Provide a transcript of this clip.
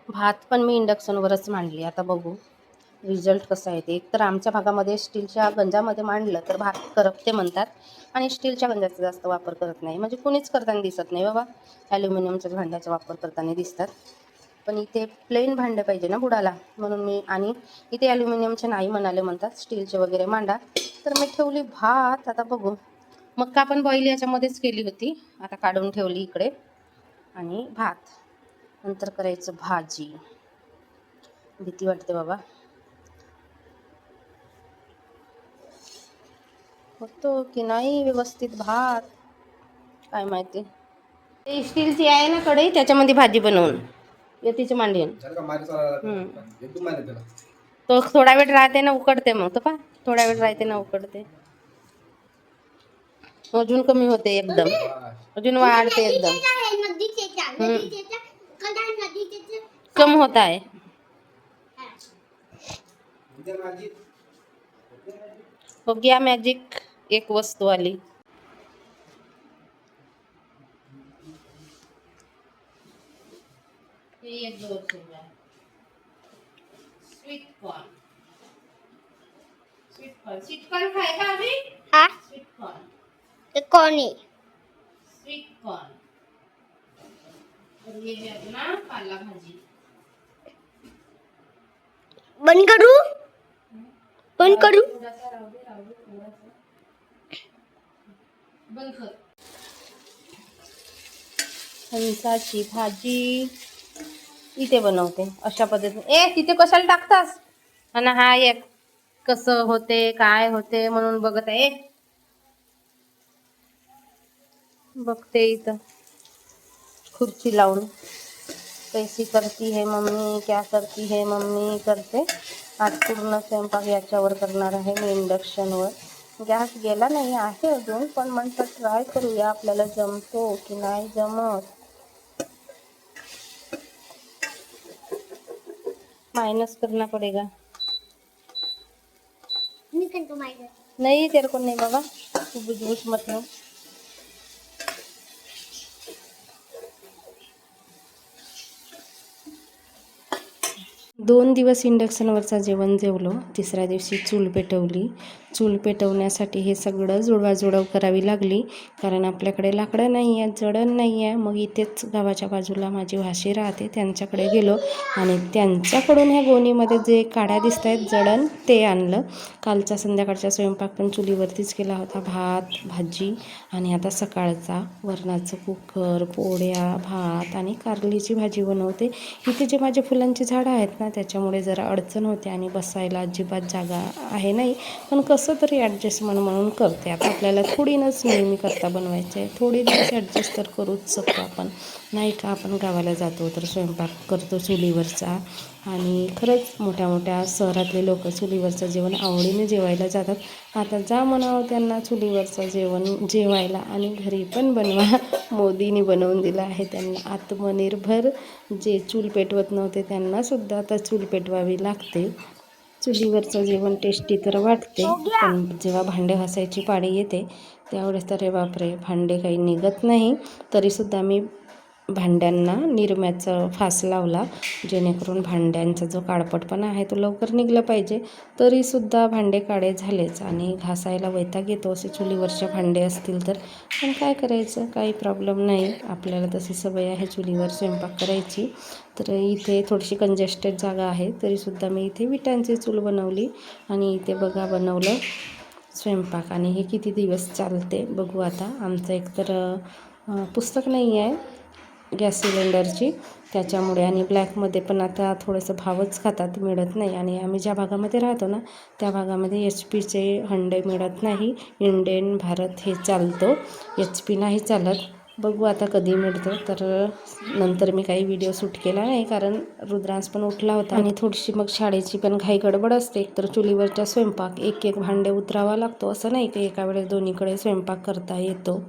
भात पण मी इंडक्शनवरच मांडली. आता बघू रिझल्ट कसा येते. एकतर आमच्या भागामध्ये स्टीलच्या गंजामध्ये मांडलं तर भात करपते म्हणतात आणि स्टीलच्या गंजाचा जास्त वापर करत नाही. म्हणजे कुणीच करताना दिसत नाही बाबा, ॲल्युमिनियमच्या भांड्याचा वापर करताना दिसतात. पण इथे प्लेन भांडे पाहिजे ना बुडाला, म्हणून मी आणि इथे ॲल्युमिनियमचे नाही म्हणाले, म्हणतात स्टीलचे वगैरे मांडा. तर मी ठेवली भात. आता बघू, मक्का पण बॉईल याच्यामध्येच केली होती, आता काढून ठेवली इकडे. आणि भात नंतर करायचं भाजी. भीती वाटते बाबा, होतो की नाही व्यवस्थित भात काय माहिती. ते स्टीलची आहे ना कढई, त्याच्यामध्ये भाजी बनवून येतीची मांडीन. तो थोडा वेळ राहते ना उकडते, मग तो थोडा वेळ राहते ना उकडते, अजून कमी होते एकदम, अजून वाढते एकदम. कम होता है. हो गया मॅजिक, एक वस्तू आली. एक दो स्वीट कॉर्न. स्वीट कॉर्न खाएगा अभी? हाँ, स्वीट कॉर्न. तो कौन है? Sweet corn. और ये है अपना पाला भाजी. बंद करूं? बंद करूं? बंद कर. फणसाची भाजी इथे बनवते अशा पद्धतीने. तिथे कशाला टाकतास? आणि हा एक कसं होते काय होते म्हणून बघत आहे. बघते इथं खुर्ची लावून. कैसी करती है मम्मी, क्या करती है मम्मी करते. आज पूर्ण स्वयंपाक याच्यावर करणार आहे मी, इंडक्शनवर. गॅस गेला नाही आहे अजून, पण म्हटलं ट्राय करूया आपल्याला जमतो की नाही जमत. माइनस करना पड़ेगा. नहीं तेरे को नहीं बाबा, तू बुझ मत लो. 2 दिवस इंडक्शनवरचा जेवण जेवलो. तिसऱ्या दिवशी चूल पेटवली. चूल पेटवण्यासाठी हे सगळं जुळवाजुळव करावी लागली, कारण आपल्याकडे लाकडं नाही आहे, जळण नाही आहे. मग इथेच गावाच्या बाजूला माझी भाशी राहते, त्यांच्याकडे गेलो आणि त्यांच्याकडून ह्या गोणीमध्ये जे काड्या दिसत आहेत जळण, ते आणलं. कालचा संध्याकाळचा स्वयंपाक पण चुलीवरतीच केला होता, भात भाजी. आणि आता सकाळचा वरणाचं कुकर, पोळ्या, भात आणि कारलीची भाजी बनवते. इथे जे माझे फुलांची झाडं आहेत ना, त्याच्यामुळे जरा अडचण होते आणि बसायला अजिबात जागा आहे नाही. पण कसं तरी ॲडजस्टमेंट म्हणून करते. आता आपल्याला थोडीनंच नेहमी करता बनवायचं आहे, थोडी दिवस ॲडजस्ट तर करूच शकतो आपण, नाही का. आपण गावाला जातो तर स्वयंपाक करतो चुलीवरचा, आणि खरंच मोठ्या मोठ्या शहरातले लोक चुलीवरचं जेवण आवडीने जेवायला जातात. आता जा म्हणावं त्यांना चुलीवरचं जेवण जेवायला, आणि घरी पण बनवा. मोदींनी बनवून दिलं आहे त्यांना. आत्मनिर्भर जे चूल पेटवत नव्हते त्यांनासुद्धा आता चूल पेटवावी लागते. चुलीवरचं जेवण टेस्टी तर वाटते, पण जेव्हा भांडे घासायची पाळी येते त्यावेळेस तर बापरे, भांडे काही निघत नाही. तरीसुद्धा मी भांड्यांना निरम्याचा फास लावला, जेणेकरून भांड्यांचा जो काळपटपणा आहे तो लवकर निघला पाहिजे. तरीसुद्धा भांडे काळे झालेच, आणि घासायला वैताग येतो असे चुलीवरचे भांडे असतील तर. पण काय करायचं, काही प्रॉब्लेम नाही, आपल्याला तशी सवय आहे चुलीवर स्वयंपाक करायची. तर इथे थोडीशी कंजेस्टेड जागा आहे, तरीसुद्धा मी इथे विटांची चूल बनवली, आणि इथे बघा बनवलं स्वयंपाक. आणि हे किती दिवस चालते बघू आता. आमचं एकतर पुस्तक नाही आहे गॅस सिलेंडरची, त्याच्यामुळे. आणि ब्लॅकमध्ये पण आता थोडंसं भावच खातात, मिळत नाही. आणि आम्ही ज्या भागामध्ये राहतो ना त्या भागामध्ये HP हंडे मिळत नाही. इंडेन, भारत हे चालतो, HP नाही चालत. बघू आता कधी मिळतं. तर नंतर मी काही व्हिडिओ शूट केला नाही, कारण रुद्रांश पण उठला होता आणि थोडीशी मग शाळेची पण घाई गडबड असते. तर चुलीवरच्या स्वयंपाक एक एक भांडे उतरावा लागतो, असं नाही की एका वेळेस दोन्हीकडे स्वयंपाक करता येतो.